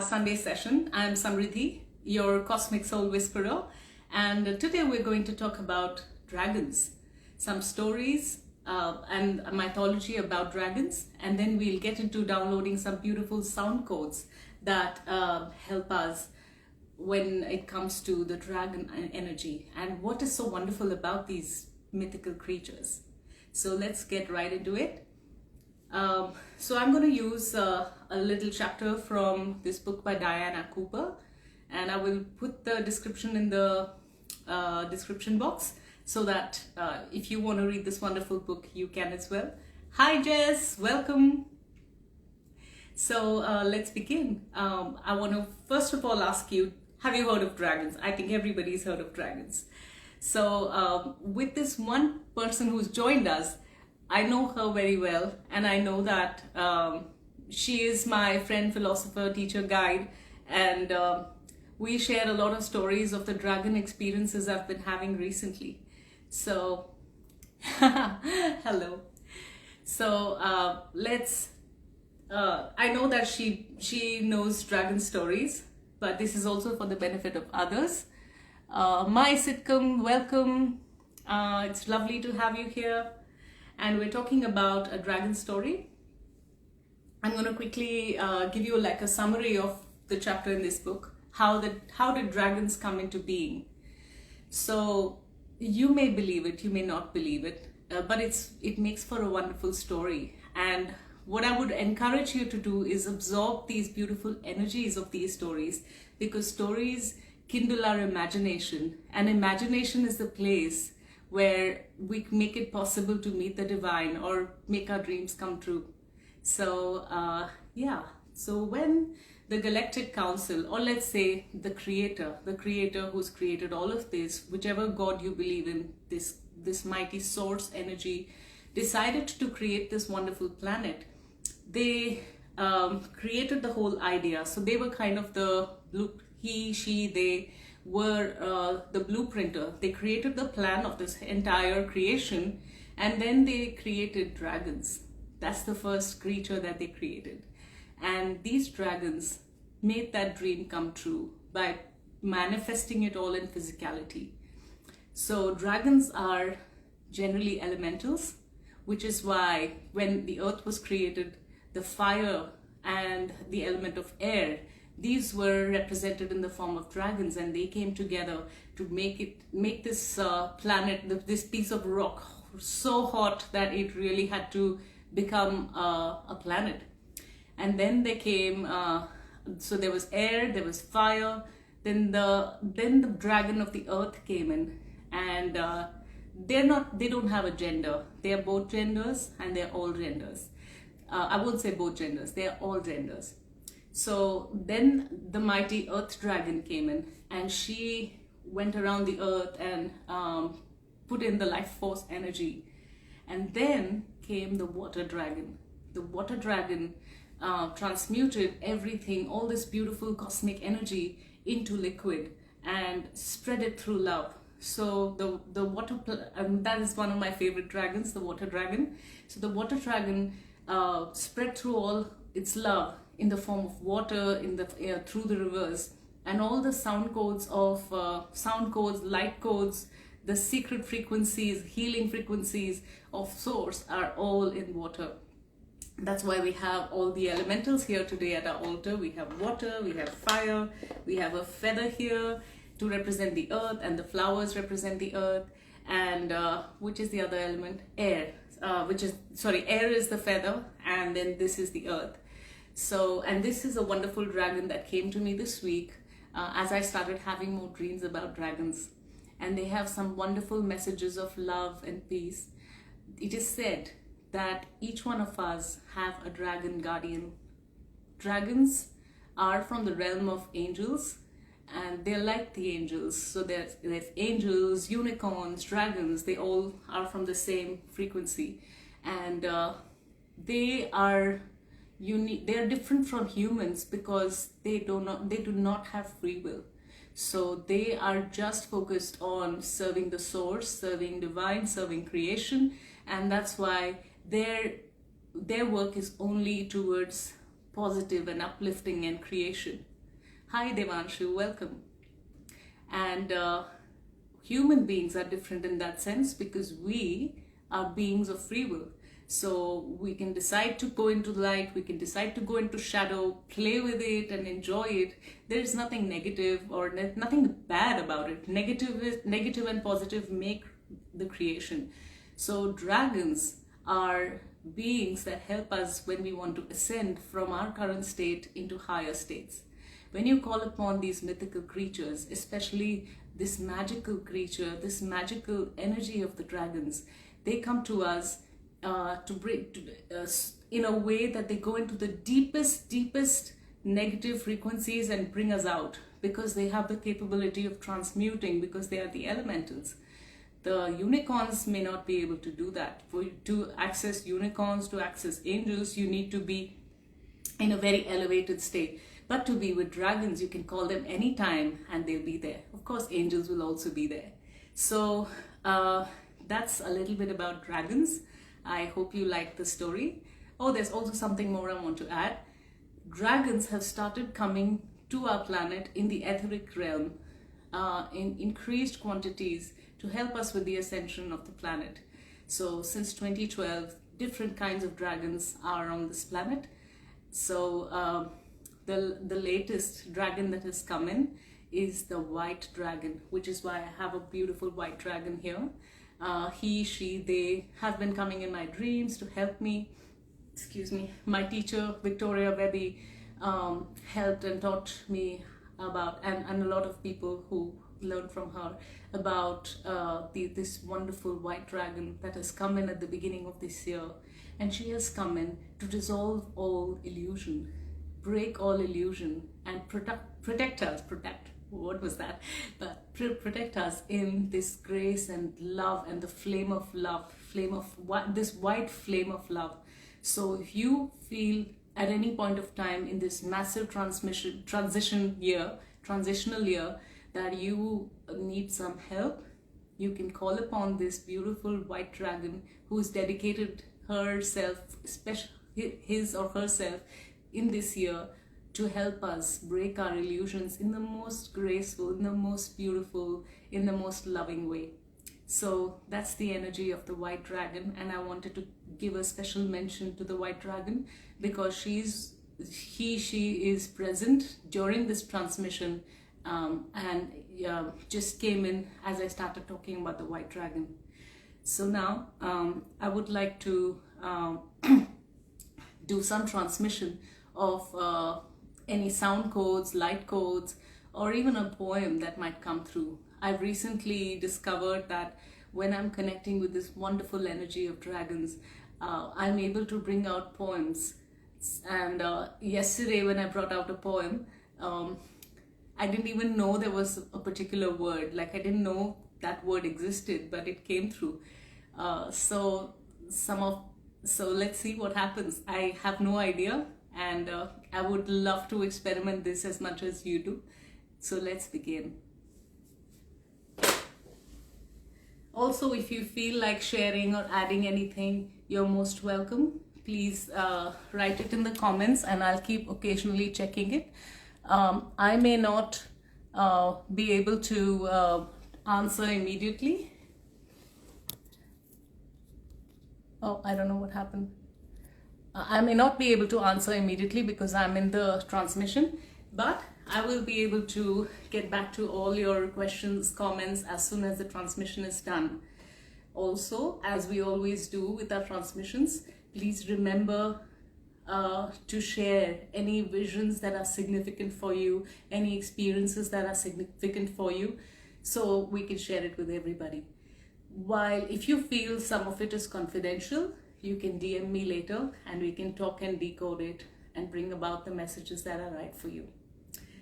Sunday session. I'm Samriddhi, your Cosmic Soul Whisperer, and today we're going to talk about dragons, some stories and a mythology about dragons, and then we'll get into downloading some beautiful sound codes that help us when it comes to the dragon energy and what is so wonderful about these mythical creatures. So let's get right into it. So I'm going to use a little chapter from this book by Diana Cooper, and I will put the description in the description box so that if you want to read this wonderful book, you can as well. Hi Jess, welcome. So let's begin. I want to first of all ask you, have you heard of dragons? I think everybody's heard of dragons. So with this one person who's joined us, I know her very well, and I know that she is my friend, philosopher, teacher, guide, and we share a lot of stories of the dragon experiences I've been having recently. So, hello. So I know that she knows dragon stories, but this is also for the benefit of others. My sitcom, welcome. It's lovely to have you here. And we're talking about a dragon story. I'm going to quickly give you like a summary of the chapter in this book. How did dragons come into being? So you may believe it, you may not believe it, but it makes for a wonderful story. And what I would encourage you to do is absorb these beautiful energies of these stories, because stories kindle our imagination, and imagination is the place where we make it possible to meet the divine or make our dreams come true. So so when the Galactic Council, or let's say the creator who's created all of this, whichever God you believe in, this mighty source energy, decided to create this wonderful planet, they created the whole idea. So they were kind of they were the blueprinter. They created the plan of this entire creation, and then they created dragons. That's the first creature that they created. And these dragons made that dream come true by manifesting it all in physicality. So dragons are generally elementals, which is why when the earth was created, the fire and the element of air, these were represented in the form of dragons, and they came together to make this planet, this piece of rock, so hot that it really had to become a planet. And then they came, so there was air, there was fire, then the dragon of the earth came in, and they don't have a gender. They are both genders, and they're all genders. I won't say both genders, they are all genders. So then the mighty earth dragon came in, and she went around the earth and put in the life force energy. And then came the water dragon. The water dragon transmuted everything, all this beautiful cosmic energy, into liquid and spread it through love. So the water, that is one of my favorite dragons, the water dragon. So the water dragon spread through all its love in the form of water, through the rivers, and all the sound codes, light codes, the secret frequencies, healing frequencies of source are all in water. That's why we have all the elementals here today at our altar. We have water, we have fire, we have a feather here to represent the earth, and the flowers represent the earth, and which is the other element? Air. Air is the feather, and then this is the earth. So, and this is a wonderful dragon that came to me this week as I started having more dreams about dragons. And they have some wonderful messages of love and peace. It is said that each one of us have a dragon guardian. Dragons are from the realm of angels, and they're like the angels. So there's angels, unicorns, dragons, they all are from the same frequency. And they are unique. They are different from humans because they do not have free will. So they are just focused on serving the source, serving divine, serving creation, and that's why their work is only towards positive and uplifting and creation. Hi Devanshu, welcome. And human beings are different in that sense because we are beings of free will. So we can decide to go into light, we can decide to go into shadow, play with it and enjoy it. There's nothing negative or nothing bad about it. Negative and positive make the creation. So dragons are beings that help us when we want to ascend from our current state into higher states. When you call upon these mythical creatures, especially this magical creature, this magical energy of the dragons, they come to us in a way that they go into the deepest negative frequencies and bring us out, because they have the capability of transmuting, because they are the elementals. The unicorns may not be able to do that. To access unicorns, to access angels, you need to be in a very elevated state. But to be with dragons, you can call them anytime and they'll be there. Of course, angels will also be there. So that's a little bit about dragons. I hope you like the story. Oh, there's also something more I want to add. Dragons have started coming to our planet in the etheric realm in increased quantities to help us with the ascension of the planet. So since 2012, different kinds of dragons are on this planet. So the latest dragon that has come in is the white dragon, which is why I have a beautiful white dragon here. He, she, they have been coming in my dreams to help me. Excuse me. My teacher, Victoria Webby, helped and taught me about, and a lot of people who learned from her about this wonderful white dragon that has come in at the beginning of this year. And she has come in to dissolve all illusion, break all illusion, and protect us. What was that? But protect us in this grace and love and the flame of love, this white flame of love. So if you feel at any point of time in this massive transitional year that you need some help, you can call upon this beautiful white dragon who's dedicated herself, his or herself, in this year to help us break our illusions in the most graceful, in the most beautiful, in the most loving way. So that's the energy of the white dragon, and I wanted to give a special mention to the white dragon because she is present during this transmission and just came in as I started talking about the white dragon. So now I would like to do some transmission of any sound codes, light codes, or even a poem that might come through. I've recently discovered that when I'm connecting with this wonderful energy of dragons, I'm able to bring out poems. And yesterday when I brought out a poem, I didn't even know there was a particular word. Like I didn't know that word existed, but it came through. So let's see what happens. I have no idea, and I would love to experiment this as much as you do. So let's begin. Also, if you feel like sharing or adding anything, you're most welcome. Please write it in the comments and I'll keep occasionally checking it. I may not be able to answer immediately. Oh, I don't know what happened. I may not be able to answer immediately because I'm in the transmission, but I will be able to get back to all your questions, comments as soon as the transmission is done. Also, as we always do with our transmissions, please remember to share any visions that are significant for you, any experiences that are significant for you, so we can share it with everybody. While if you feel some of it is confidential, you can DM me later and we can talk and decode it and bring about the messages that are right for you.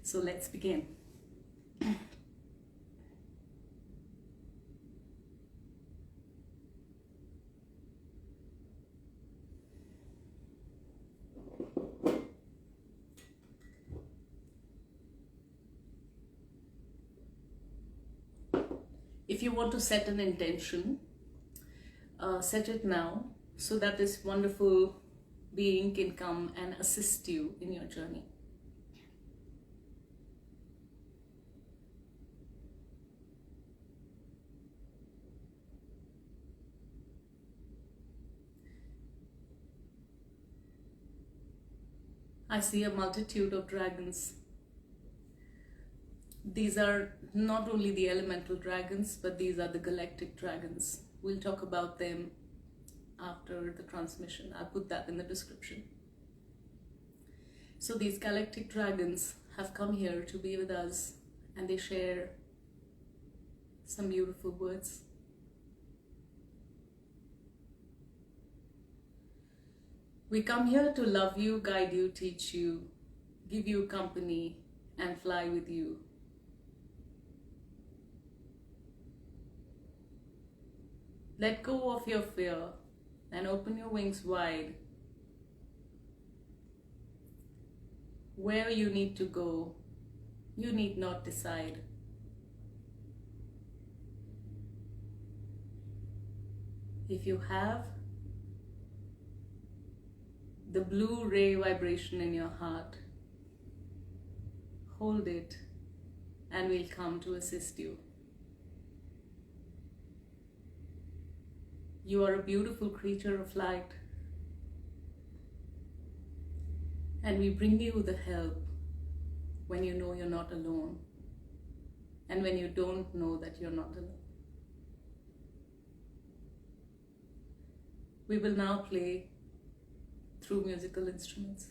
So let's begin. If you want to set an intention, set it now so that this wonderful being can come and assist you in your journey. I see a multitude of dragons. These are not only the elemental dragons, but these are the galactic dragons. We'll talk about them after the transmission. I'll put that in the description. So these galactic dragons have come here to be with us, and they share some beautiful words. We come here to love you, guide you, teach you, give you company, and fly with you. Let go of your fear and open your wings wide. Where you need to go, you need not decide. If you have the blue ray vibration in your heart, hold it and we'll come to assist you. You are a beautiful creature of light, and we bring you the help when you know you're not alone, and when you don't know that you're not alone. We will now play through musical instruments.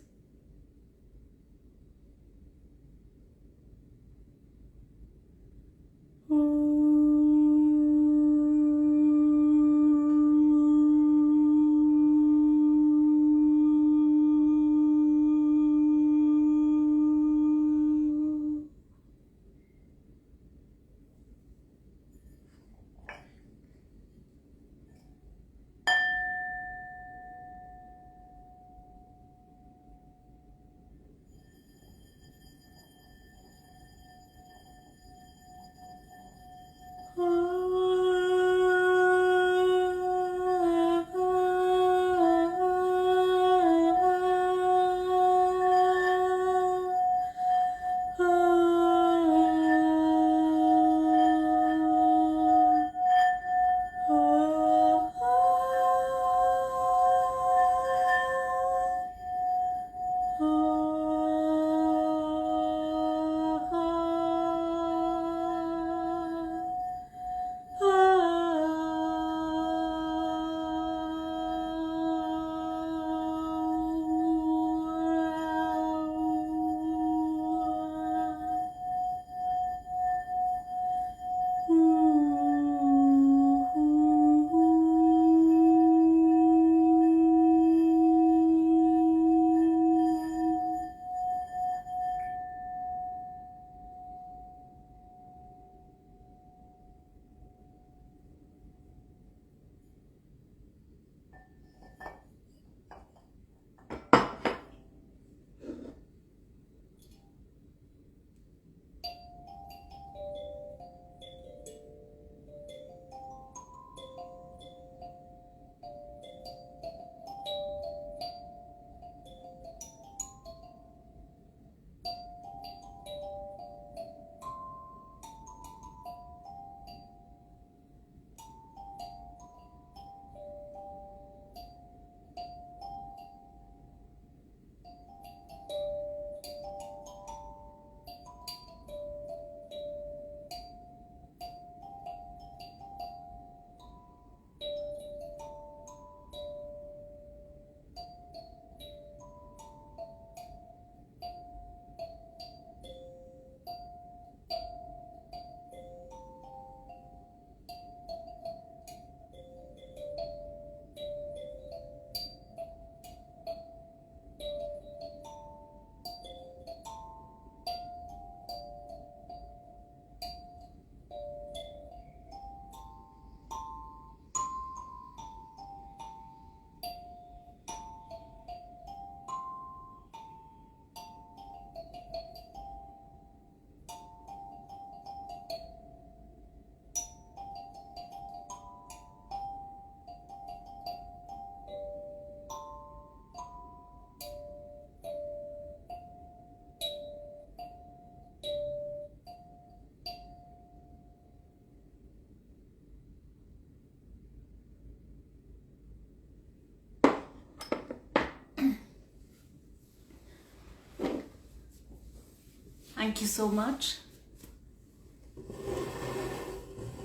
Thank you so much.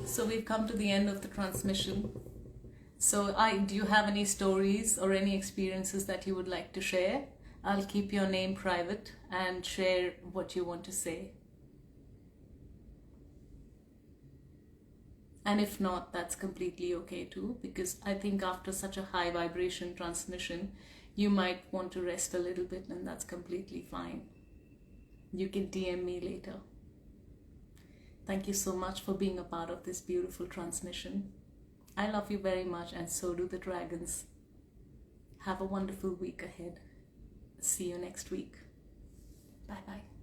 So we've come to the end of the transmission. So do you have any stories or any experiences that you would like to share? I'll keep your name private and share what you want to say. And if not, that's completely okay too, because I think after such a high vibration transmission, you might want to rest a little bit, and that's completely fine. You can DM me later. Thank you so much for being a part of this beautiful transmission. I love you very much, and so do the dragons. Have a wonderful week ahead. See you next week. Bye bye.